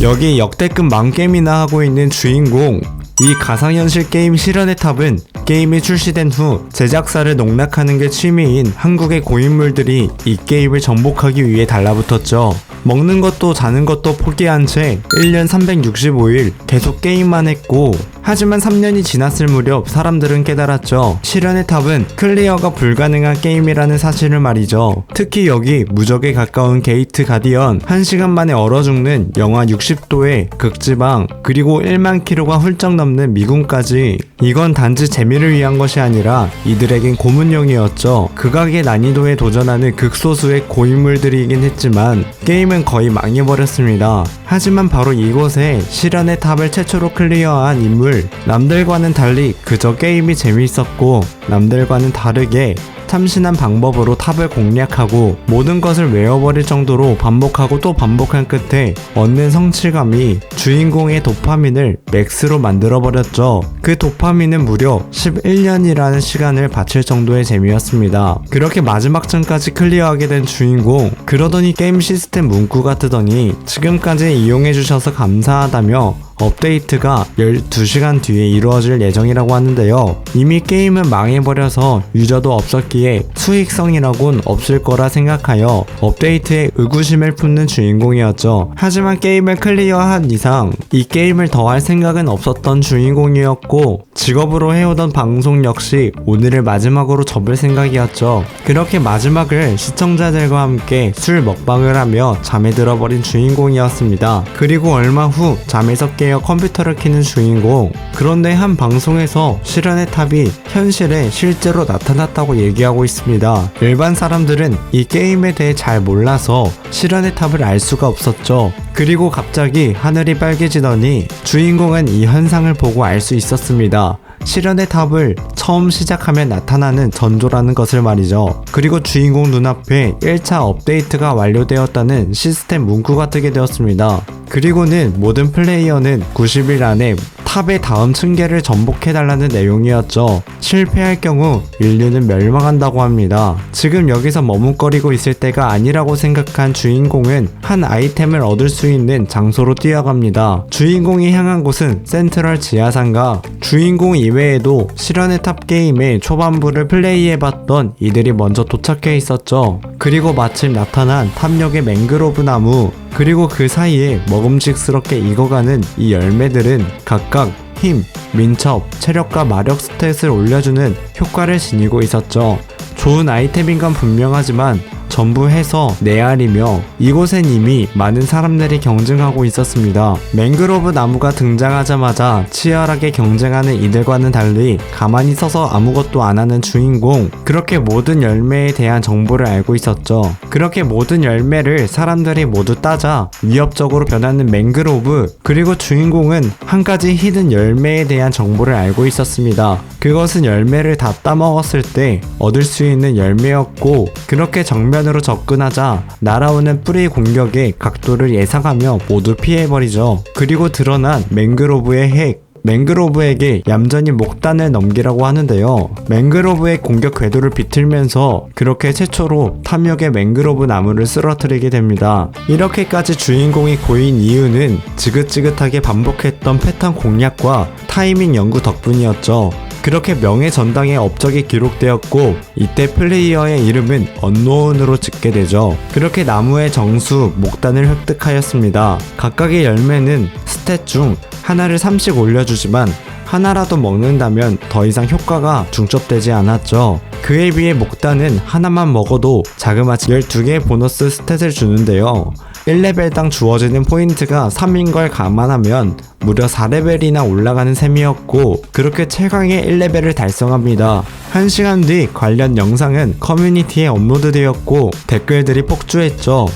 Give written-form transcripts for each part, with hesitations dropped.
여기 역대급 망게임이나 하고 있는 주인공. 이 가상현실 게임 실현의 탑은 게임이 출시된 후 제작사를 농락하는 게 취미인 한국의 고인물들이 이 게임을 정복하기 위해 달라붙었죠. 먹는 것도 자는 것도 포기한 채 1년 365일 계속 게임만 했고, 하지만 3년이 지났을 무렵 사람들은 깨달았죠. 실현의 탑은 클리어가 불가능한 게임이라는 사실을 말이죠. 특히 여기 무적에 가까운 게이트 가디언, 1시간 만에 얼어 죽는 영하 60도의 극지방, 그리고 1만 킬로가 훌쩍 넘는 미군까지, 이건 단지 재미를 위한 것이 아니라 이들에겐 고문용이었죠. 극악의 난이도에 도전하는 극소수의 고인물들이긴 했지만 게임은 거의 망해버렸습니다. 하지만 바로 이곳에 실현의 탑을 최초로 클리어한 인물, 남들과는 달리 그저 게임이 재미있었고 남들과는 다르게 참신한 방법으로 탑을 공략하고 모든 것을 외워버릴 정도로 반복하고 또 반복한 끝에 얻는 성취감이 주인공의 도파민을 맥스로 만들어버렸죠. 그 도파민은 무려 11년이라는 시간을 바칠 정도의 재미였습니다. 그렇게 마지막 전까지 클리어하게 된 주인공, 그러더니 게임 시스템 문구가 뜨더니 지금까지 이용해주셔서 감사하다며 업데이트가 12시간 뒤에 이루어질 예정이라고 하는데요. 이미 게임은 망해버려서 유저도 없었기에 수익성이라곤 없을 거라 생각하여 업데이트에 의구심을 품는 주인공이었죠. 하지만 게임을 클리어한 이상 이 게임을 더 할 생각은 없었던 주인공이었고, 직업으로 해오던 방송 역시 오늘을 마지막으로 접을 생각이었죠. 그렇게 마지막을 시청자들과 함께 술 먹방을 하며 잠에 들어버린 주인공이었습니다. 그리고 얼마 후 잠에서 깨어 컴퓨터를 켜는 주인공. 그런데 한 방송에서 실현의 탑이 현실에 실제로 나타났다고 얘기하고 있습니다. 일반 사람들은 이 게임에 대해 잘 몰라서 실현의 탑을 알 수가 없었죠. 그리고 갑자기 하늘이 빨개지더니 주인공은 이 현상을 보고 알 수 있었습니다. 실현의 탑을 처음 시작하면 나타나는 전조라는 것을 말이죠. 그리고 주인공 눈앞에 1차 업데이트가 완료되었다는 시스템 문구가 뜨게 되었습니다. 그리고는 모든 플레이어는 90일 안에 탑의 다음 층계를 전복해달라는 내용이었죠. 실패할 경우 인류는 멸망한다고 합니다. 지금 여기서 머뭇거리고 있을 때가 아니라고 생각한 주인공은 한 아이템을 얻을 수 있는 장소로 뛰어갑니다. 주인공이 향한 곳은 센트럴 지하상가. 주인공 이외에도 실현의 탑 게임의 초반부를 플레이해봤던 이들이 먼저 도착해 있었죠. 그리고 마침 나타난 탑역의 맹그로브 나무, 그리고 그 사이에 먹음직스럽게 익어가는 이 열매들은 각각 힘, 민첩, 체력과 마력 스탯을 올려주는 효과를 지니고 있었죠. 좋은 아이템인 건 분명하지만 전부 해서 네알이며 이곳엔 이미 많은 사람들이 경쟁하고 있었습니다. 맹그로브 나무가 등장하자마자 치열하게 경쟁하는 이들과는 달리 가만히 서서 아무것도 안 하는 주인공. 그렇게 모든 열매에 대한 정보를 알고 있었죠. 그렇게 모든 열매를 사람들이 모두 따자 위협적으로 변하는 맹그로브. 그리고 주인공은 한 가지 히든 열매에 대한 정보를 알고 있었습니다. 그것은 열매를 다 따먹었을 때 얻을 수 있는 열매였고, 그렇게 정면으로 접근하자 날아오는 뿌리 공격의 각도를 예상하며 모두 피해버리죠. 그리고 드러난 맹그로브의 핵. 맹그로브에게 얌전히 목단을 넘기라고 하는데요. 맹그로브의 공격 궤도를 비틀면서 그렇게 최초로 탐욕의 맹그로브 나무를 쓰러뜨리게 됩니다. 이렇게까지 주인공이 고인 이유는 지긋지긋하게 반복했던 패턴 공략과 타이밍 연구 덕분이었죠. 그렇게 명예전당의 업적이 기록되었고, 이때 플레이어의 이름은 언노운으로 짓게 되죠. 그렇게 나무의 정수, 목단을 획득하였습니다. 각각의 열매는 스탯 중 하나를 3씩 올려주지만 하나라도 먹는다면 더 이상 효과가 중첩되지 않았죠. 그에 비해 목단은 하나만 먹어도 자그마치 12개의 보너스 스탯을 주는데요. 1레벨당 주어지는 포인트가 3인 걸 감안하면 무려 4레벨이나 올라가는 셈이었고, 그렇게 최강의 1레벨을 달성합니다. 1시간 뒤 관련 영상은 커뮤니티에 업로드되었고 댓글들이 폭주했죠.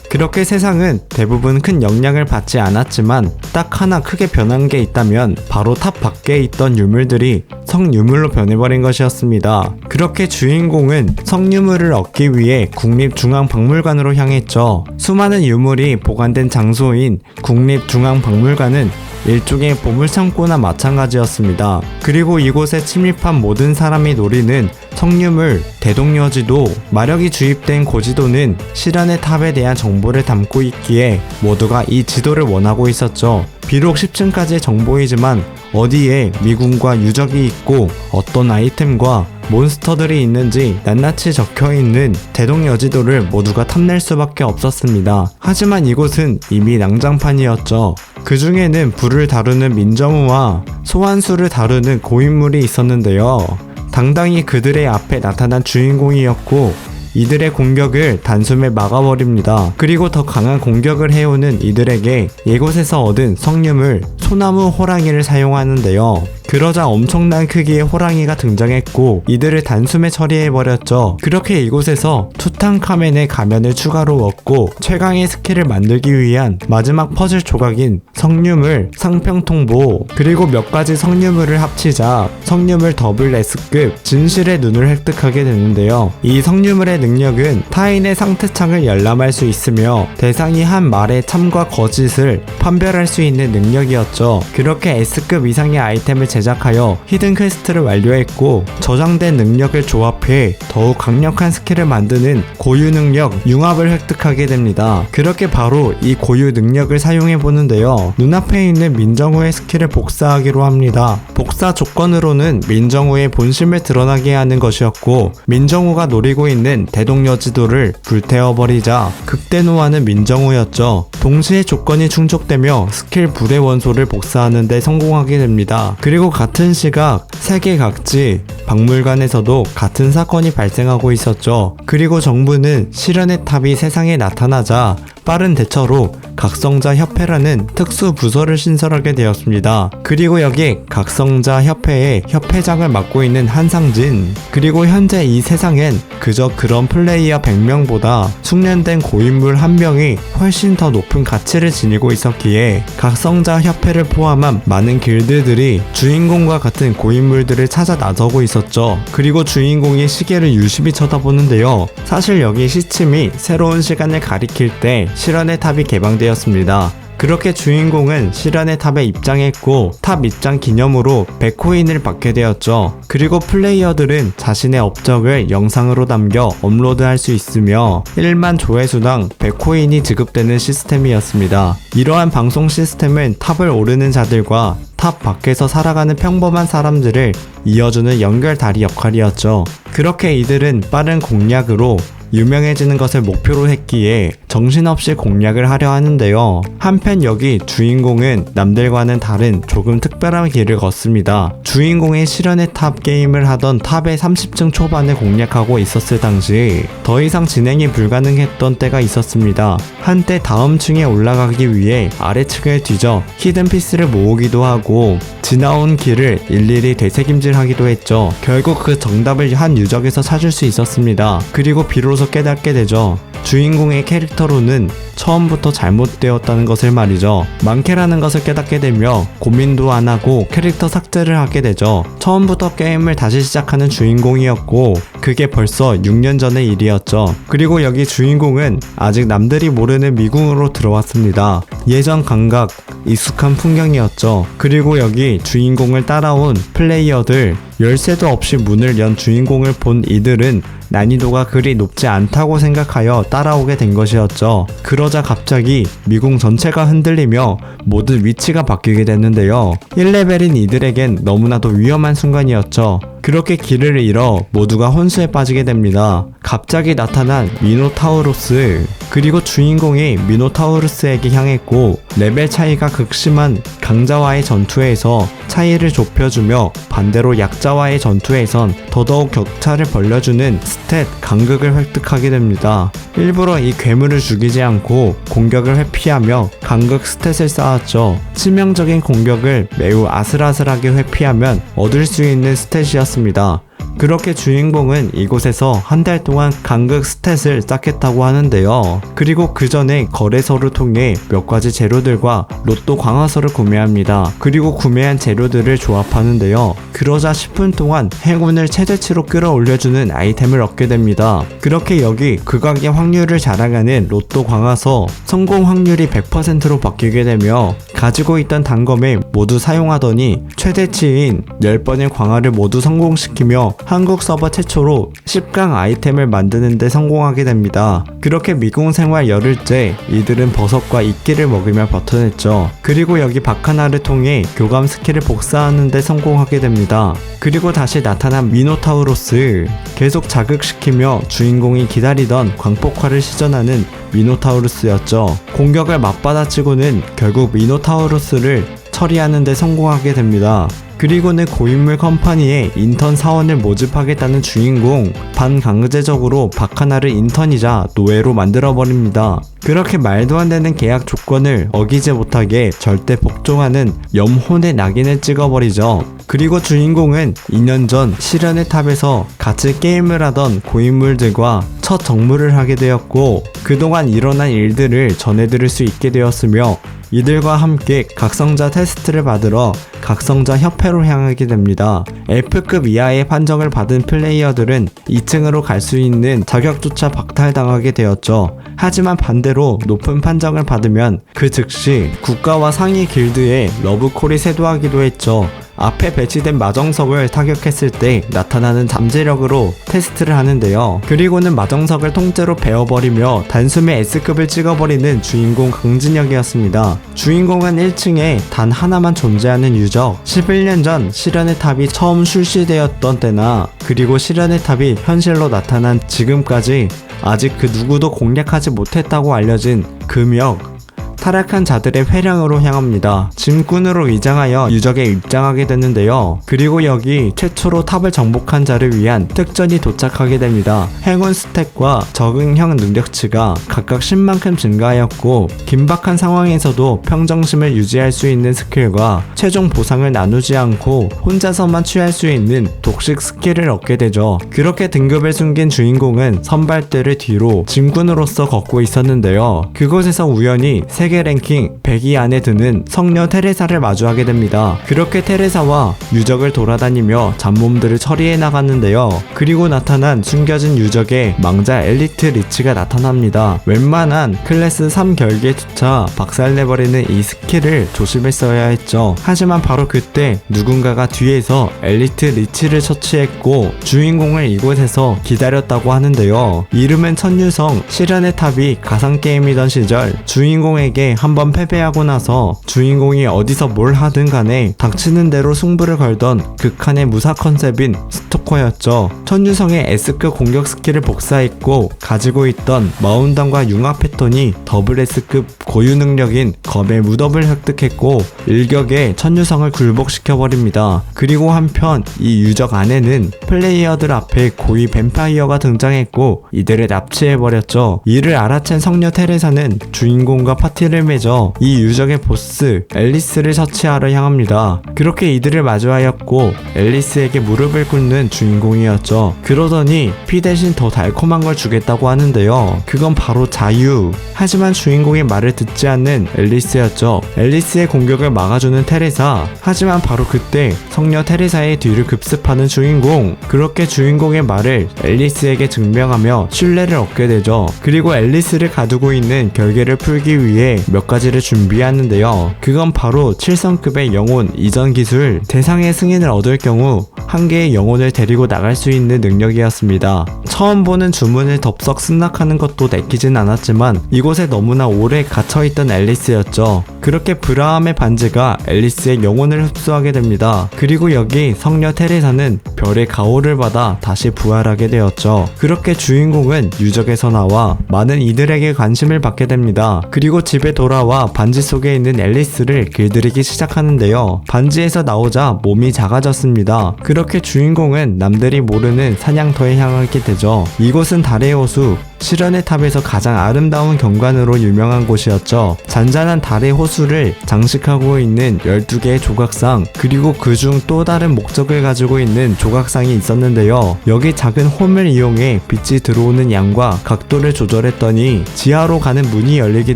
그렇게 세상은 대부분 큰 영향을 받지 않았지만 딱 하나 크게 변한 게 있다면 바로 탑 밖에 있던 유물들이 성유물로 변해버린 것이었습니다. 그렇게 주인공은 성유물을 얻기 위해 국립중앙박물관으로 향했죠. 수많은 유물이 보관된 장소인 국립중앙박물관은 일종의 보물창고나 마찬가지였습니다. 그리고 이곳에 침입한 모든 사람이 노리는 성유물 대동여지도, 마력이 주입된 고지도는 실현의 탑에 대한 정보를 담고 있기에 모두가 이 지도를 원하고 있었죠. 비록 10층까지의 정보이지만 어디에 미군과 유적이 있고 어떤 아이템과 몬스터들이 있는지 낱낱이 적혀있는 대동여지도를 모두가 탐낼 수밖에 없었습니다. 하지만 이곳은 이미 낭장판이었죠. 그 중에는 불을 다루는 민정우와 소환수를 다루는 고인물이 있었는데요. 당당히 그들의 앞에 나타난 주인공이었고 이들의 공격을 단숨에 막아버립니다. 그리고 더 강한 공격을 해오는 이들에게 이곳에서 얻은 성유물 소나무 호랑이를 사용하는데요. 그러자 엄청난 크기의 호랑이가 등장했고 이들을 단숨에 처리해버렸죠. 그렇게 이곳에서 투탕카멘의 가면을 추가로 얻고 최강의 스킬을 만들기 위한 마지막 퍼즐 조각인 성유물 상평통보, 그리고 몇 가지 성유물을 합치자 성유물 더블 S급 진실의 눈을 획득하게 되는데요. 이 성유물의 능력은 타인의 상태창을 열람할 수 있으며 대상이 한 말의 참과 거짓을 판별할 수 있는 능력이었죠. 그렇게 S급 이상의 아이템을 제작하여 히든 퀘스트를 완료했고 저장된 능력을 조합해 더욱 강력한 스킬을 만드는 고유 능력 융합을 획득하게 됩니다. 그렇게 바로 이 고유 능력을 사용해 보는데요. 눈앞에 있는 민정우의 스킬을 복사하기로 합니다. 복사 조건으로는 민정우의 본심을 드러나게 하는 것이었고 민정우가 노리고 있는 대동여지도를 불태워버리자 극대노하는 민정우였죠. 동시에 조건이 충족되며 스킬 불의 원소를 복사하는 데 성공하게 됩니다. 그리고 같은 시각 세계 각지 박물관에서도 같은 사건이 발생하고 있었죠. 그리고 정부는 실현의 탑이 세상에 나타나자 빠른 대처로 각성자 협회라는 특수 부서를 신설하게 되었습니다. 그리고 여기 각성자 협회의 협회장을 맡고 있는 한상진, 그리고 현재 이 세상엔 그저 그런 플레이어 100명보다 숙련된 고인물 1명이 훨씬 더 높은 가치를 지니고 있었기에 각성자 협회를 포함한 많은 길드들이 주인공과 같은 고인물들을 찾아 나서고 있었죠. 그리고 주인공이 시계를 유심히 쳐다보는데요. 사실 여기 시침이 새로운 시간을 가리킬 때 실현의 탑이 개방되었습니다. 그렇게 주인공은 실현의 탑에 입장했고 탑 입장 기념으로 100코인을 받게 되었죠. 그리고 플레이어들은 자신의 업적을 영상으로 남겨 업로드할 수 있으며 1만 조회수당 100코인이 지급되는 시스템이었습니다. 이러한 방송 시스템은 탑을 오르는 자들과 탑 밖에서 살아가는 평범한 사람들을 이어주는 연결다리 역할이었죠. 그렇게 이들은 빠른 공략으로 유명해지는 것을 목표로 했기에 정신없이 공략을 하려 하는데요. 한편 여기 주인공은 남들과는 다른 조금 특별한 길을 걷습니다. 주인공의 실현의 탑 게임을 하던 탑의 30층 초반을 공략하고 있었을 당시 더 이상 진행이 불가능했던 때가 있었습니다. 한때 다음 층에 올라가기 위해 아래층을 뒤져 히든 피스를 모으기도 하고 지나온 길을 일일이 되새김질하기도 했죠. 결국 그 정답을 한 유적에서 찾을 수 있었습니다. 그리고 비로소 깨닫게 되죠. 주인공의 캐릭터로는 처음부터 잘못되었다는 것을 말이죠. 많게라는 것을 깨닫게 되며 고민도 안 하고 캐릭터 삭제를 하게 되죠. 처음부터 게임을 다시 시작하는 주인공이었고 그게 벌써 6년 전의 일이었죠. 그리고 여기 주인공은 아직 남들이 모르는 미궁으로 들어왔습니다. 예전 감각, 익숙한 풍경이었죠. 그리고 여기 주인공을 따라온 플레이어들, 열쇠도 없이 문을 연 주인공을 본 이들은 난이도가 그리 높지 않다고 생각하여 따라오게 된 것이었죠. 그러자 갑자기 미궁 전체가 흔들리며 모두 위치가 바뀌게 됐는데요. 1레벨인 이들에겐 너무나도 위험한 순간이었죠. 그렇게 길을 잃어 모두가 혼수에 빠지게 됩니다. 갑자기 나타난 미노타우루스, 그리고 주인공이 미노타우루스에게 향했고 레벨 차이가 극심한 강자와의 전투에서 차이를 좁혀주며 반대로 약자와의 전투에선 더더욱 격차를 벌려주는 스탯 간극을 획득하게 됩니다. 일부러 이 괴물을 죽이지 않고 공격을 회피하며 간극 스탯을 쌓았죠. 치명적인 공격을 매우 아슬아슬하게 회피하면 얻을 수 있는 스탯이었습니다. 그렇게 주인공은 이곳에서 한 달 동안 간극 스탯을 쌓겠다고 하는데요. 그리고 그 전에 거래소를 통해 몇 가지 재료들과 로또 강화서를 구매합니다. 그리고 구매한 재료들을 조합하는데요. 그러자 10분 동안 행운을 최대치로 끌어올려주는 아이템을 얻게 됩니다. 그렇게 여기 극악의 확률을 자랑하는 로또 강화서 성공 확률이 100%로 바뀌게 되며 가지고 있던 단검을 모두 사용하더니 최대치인 10번의 광활을 모두 성공시키며 한국 서버 최초로 10강 아이템을 만드는 데 성공하게 됩니다. 그렇게 미궁 생활 열흘째 이들은 버섯과 이끼를 먹으며 버텨냈죠. 그리고 여기 바카나를 통해 교감 스킬을 복사하는 데 성공하게 됩니다. 그리고 다시 나타난 미노타우로스, 계속 자극시키며 주인공이 기다리던 광폭화를 시전하는 미노타우로스였죠. 공격을 맞받아치고는 결국 미노타우로스를 처리하는 데 성공하게 됩니다. 그리고는 고인물 컴퍼니에 인턴 사원을 모집하겠다는 주인공, 반강제적으로 바카나를 인턴이자 노예로 만들어버립니다. 그렇게 말도 안 되는 계약 조건을 어기지 못하게 절대 복종하는 염혼의 낙인을 찍어버리죠. 그리고 주인공은 2년 전 시련의 탑에서 같이 게임을 하던 고인물들과 첫 정모를 하게 되었고, 그동안 일어난 일들을 전해드릴 수 있게 되었으며, 이들과 함께 각성자 테스트를 받으러 각성자 협회로 향하게 됩니다. F급 이하의 판정을 받은 플레이어들은 2층으로 갈 수 있는 자격조차 박탈당하게 되었죠. 하지만 반대로 높은 판정을 받으면 그 즉시 국가와 상위 길드의 러브콜이 쇄도하기도 했죠. 앞에 배치된 마정석을 타격했을 때 나타나는 잠재력으로 테스트를 하는데요. 그리고는 마정석을 통째로 베어버리며 단숨에 S급을 찍어버리는 주인공 강진혁이었습니다. 주인공은 1층에 단 하나만 존재하는 유적, 11년 전 시련의 탑이 처음 출시되었던 때나, 그리고 시련의 탑이 현실로 나타난 지금까지 아직 그 누구도 공략하지 못했다고 알려진 금역, 타락한 자들의 회랑으로 향합니다. 짐꾼으로 위장하여 유적에 입장하게 되는데요. 그리고 여기 최초로 탑을 정복한 자를 위한 특전이 도착하게 됩니다. 행운 스택과 적응형 능력치가 각각 10만큼 증가하였고, 긴박한 상황에서도 평정심을 유지할 수 있는 스킬과 최종 보상을 나누지 않고 혼자서만 취할 수 있는 독식 스킬을 얻게 되죠. 그렇게 등급을 숨긴 주인공은 선발대를 뒤로 짐꾼으로서 걷고 있었는데요. 그곳에서 우연히 세계 랭킹 100위 안에 드는 성녀 테레사를 마주하게 됩니다. 그렇게 테레사와 유적을 돌아다니며 잡몸들을 처리해 나갔는데요. 그리고 나타난 숨겨진 유적에 망자 엘리트 리치가 나타납니다. 웬만한 클래스 3결계조차 박살내버리는 이 스킬을 조심했어야 했죠. 하지만 바로 그때 누군가가 뒤에서 엘리트 리치를 처치했고 주인공을 이곳에서 기다렸다고 하는데요. 이름은 천유성, 시련의 탑이 가상게임이던 시절 주인공에게 한번 패배하고 나서 주인공이 어디서 뭘 하든 간에 닥치는 대로 승부를 걸던 극한의 무사 컨셉인 스토커였죠. 천유성의 S급 공격 스킬을 복사했고 가지고 있던 마운던과 융합 패턴이 더블 S급 고유 능력인 검의 무덤을 획득했고 일격에 천유성을 굴복시켜버립니다. 그리고 한편 이 유적 안에는 플레이어들 앞에 고위 뱀파이어가 등장했고 이들을 납치해버렸죠. 이를 알아챈 성녀 테레사는 주인공과 파티를 맺어 이 유적의 보스 앨리스를 처치하러 향합니다. 그렇게 이들을 마주하였고 앨리스에게 무릎을 꿇는 주인공이었죠. 그러더니 피 대신 더 달콤한 걸 주겠다고 하는데요. 그건 바로 자유. 하지만 주인공의 말을 듣지 않는 앨리스였죠. 앨리스의 공격을 막아주는 테레사. 하지만 바로 그때 성녀 테레사의 뒤를 급습하는 주인공. 그렇게 주인공의 말을 앨리스에게 증명하며 신뢰를 얻게 되죠. 그리고 앨리스를 가두고 있는 결계를 풀기 위해 몇 가지를 준비하는데요. 그건 바로 7성급의 영혼 이전 기술, 대상의 승인을 얻을 경우 한 개의 영혼을 데리고 나갈 수 있는 능력이었습니다. 처음 보는 주문을 덥석 승낙하는 것도 내키진 않았지만 이곳에 너무나 오래 갇혀있던 앨리스였죠. 그렇게 브라함의 반지가 앨리스의 영혼을 흡수하게 됩니다. 그리고 여기 성녀 테레사는 별의 가호를 받아 다시 부활하게 되었죠. 그렇게 주인공은 유적에서 나와 많은 이들에게 관심을 받게 됩니다. 그리고 집에 돌아와 반지 속에 있는 앨리스를 길들이기 시작하는데요. 반지에서 나오자 몸이 작아졌습니다. 그렇게 주인공은 남들이 모르는 사냥터에 향하게 되죠. 이곳은 달의 호수, 시련의 탑에서 가장 아름다운 경관으로 유명한 곳이었죠. 잔잔한 달의 호수를 장식하고 있는 12개의 조각상, 그리고 그중 또 다른 목적을 가지고 있는 조각상이 있었는데요. 여기 작은 홈을 이용해 빛이 들어오는 양과 각도를 조절했더니 지하로 가는 문이 열리게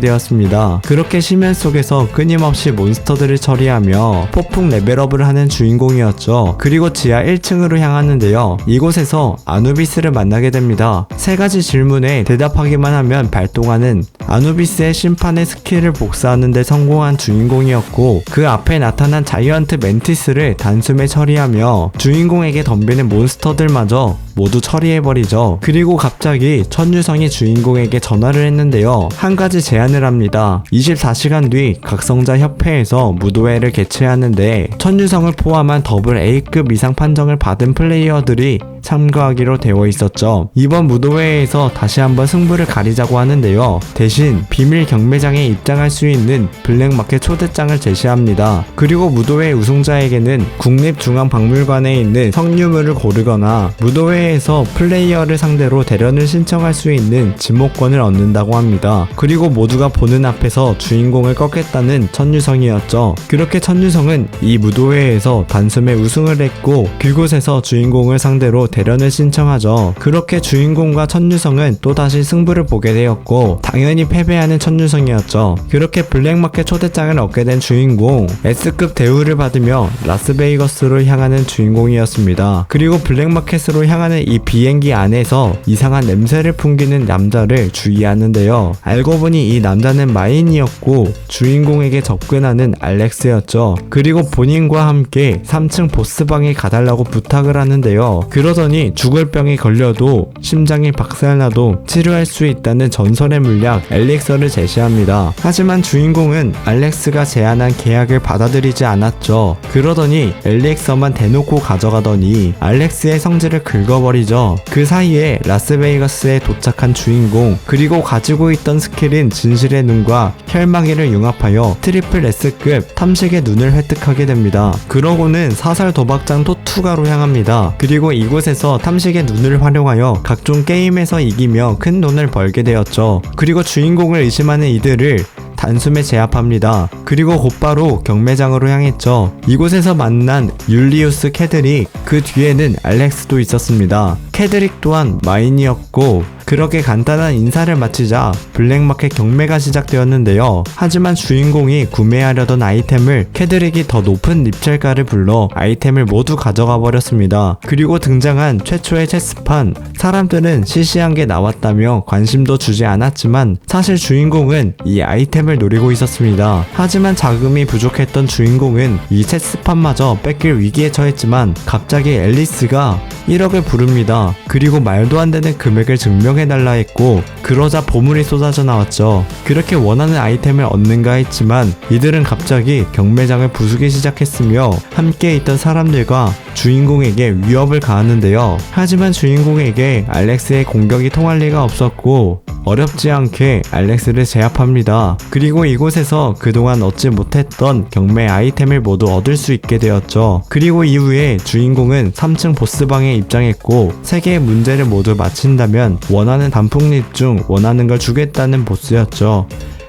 되었습니다. 그렇게 심연 속에서 끊임없이 몬스터들을 처리하며 폭풍 레벨업을 하는 주인공이었죠. 그리고 지하 1층으로 향하는데요. 이곳에서 아누비스를 만나게 됩니다. 세 가지 질문에 질문에 대답하기만 하면 발동하는 아누비스의 심판의 스킬을 복사하는 데 성공한 주인공이었고, 그 앞에 나타난 자이언트 멘티스를 단숨에 처리하며 주인공에게 덤비는 몬스터들마저 모두 처리해버리죠. 그리고 갑자기 천유성이 주인공에게 전화를 했는데요. 한 가지 제안을 합니다. 24시간 뒤 각성자 협회에서 무도회를 개최하는데 천유성을 포함한 더블 A급 이상 판정을 받은 플레이어들이 참가하기로 되어 있었죠. 이번 무도회에서 다시 한번 승부를 가리자고 하는데요. 대신 비밀 경매장에 입장할 수 있는 블랙마켓 초대장을 제시합니다. 그리고 무도회 우승자에게는 국립중앙박물관에 있는 석류물을 고르거나 무도회에서 플레이어를 상대로 대련을 신청할 수 있는 지목권을 얻는다고 합니다. 그리고 모두가 보는 앞에서 주인공을 꺾겠다는 천유성이었죠. 그렇게 천유성은 이 무도회에서 단숨에 우승을 했고, 그곳에서 주인공을 상대로 대련을 신청하죠. 그렇게 주인공과 천유성은 또다시 승부를 보게 되었고, 당연히 패배하는 천유성이었죠. 그렇게 블랙마켓 초대장을 얻게 된 주인공, S급 대우를 받으며 라스베이거스로 향하는 주인공이었습니다. 그리고 블랙마켓으로 향하는 이 비행기 안에서 이상한 냄새를 풍기는 남자를 주의하는데요. 알고 보니 이 남자는 마인이었고 주인공에게 접근하는 알렉스였죠. 그리고 본인과 함께 3층 보스방에 가달라고 부탁을 하는데요. 그러더니 죽을 병에 걸려도 심장이 박살나도 치료할 수 있다는 전설의 물약 엘릭서를 제시합니다. 하지만 주인공은 알렉스가 제안한 계약을 받아들이지 않았죠. 그러더니 엘릭서만 대놓고 가져가더니 알렉스의 성질을 긁어버리죠. 그 사이에 라스베이거스에 도착한 주인공, 그리고 가지고 있던 스킬인 진실의 눈과 혈마개를 융합하여 트리플 S급 탐식의 눈을 획득하게 됩니다. 그러고는 사설 도박장 토투가로 향합니다. 그리고 이곳에서 탐식의 눈을 활용하여 각종 게임에서 이기며 큰 돈을 벌게 되었죠. 그리고 주인공을 의심하는 이들을 단숨에 제압합니다. 그리고 곧바로 경매장으로 향했죠. 이곳에서 만난 율리우스 캐드릭, 그 뒤에는 알렉스도 있었습니다. 캐드릭 또한 마인이었고, 그렇게 간단한 인사를 마치자 블랙마켓 경매가 시작되었는데요. 하지만 주인공이 구매하려던 아이템을 캐드릭이 더 높은 립첼가를 불러 아이템을 모두 가져가 버렸습니다. 그리고 등장한 최초의 체스판, 사람들은 시시한 게 나왔다며 관심도 주지 않았지만 사실 주인공은 이 아이템을 노리고 있었습니다. 하지만 자금이 부족했던 주인공은 이 체스판마저 뺏길 위기에 처했지만 갑자기 앨리스가 1억을 부릅니다. 그리고 말도 안 되는 금액을 증명해달라 했고, 그러자 보물이 쏟아져 나왔죠. 그렇게 원하는 아이템을 얻는가 했지만 이들은 갑자기 경매장을 부수기 시작했으며 함께 있던 사람들과 주인공에게 위협을 가하는데요. 하지만 주인공에게 알렉스의 공격이 통할 리가 없었고 어렵지 않게 알렉스를 제압합니다. 그리고 이곳에서 그동안 얻지 못했던 경매 아이템을 모두 얻을 수 있게 되었죠. 그리고 이후에 주인공은 3층 보스방에 입장했고 3개의 문제를 모두 마친다면 원하는 단풍잎 중 원하는 걸 주겠다는 보스였죠.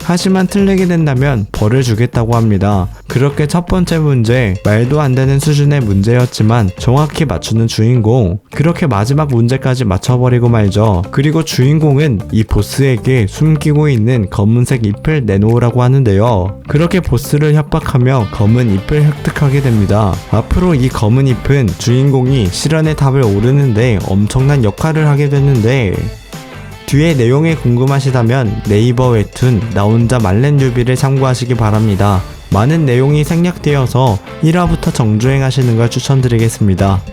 하지만 틀리게 된다면 벌을 주겠다고 합니다. 그렇게 첫 번째 문제, 말도 안 되는 수준의 문제였지만 정확히 맞추는 주인공, 그렇게 마지막 문제까지 맞춰버리고 말죠. 그리고 주인공은 이 보스에게 숨기고 있는 검은색 잎을 내놓으라고 하는데요. 그렇게 보스를 협박하며 검은 잎을 획득하게 됩니다. 앞으로 이 검은 잎은 주인공이 실현의 탑을 오르는데 엄청난 역할을 하게 되는데, 뒤에 내용이 궁금하시다면 네이버 웹툰 나 혼자 말렌 유비를 참고하시기 바랍니다. 많은 내용이 생략되어서 1화부터 정주행하시는 걸 추천드리겠습니다.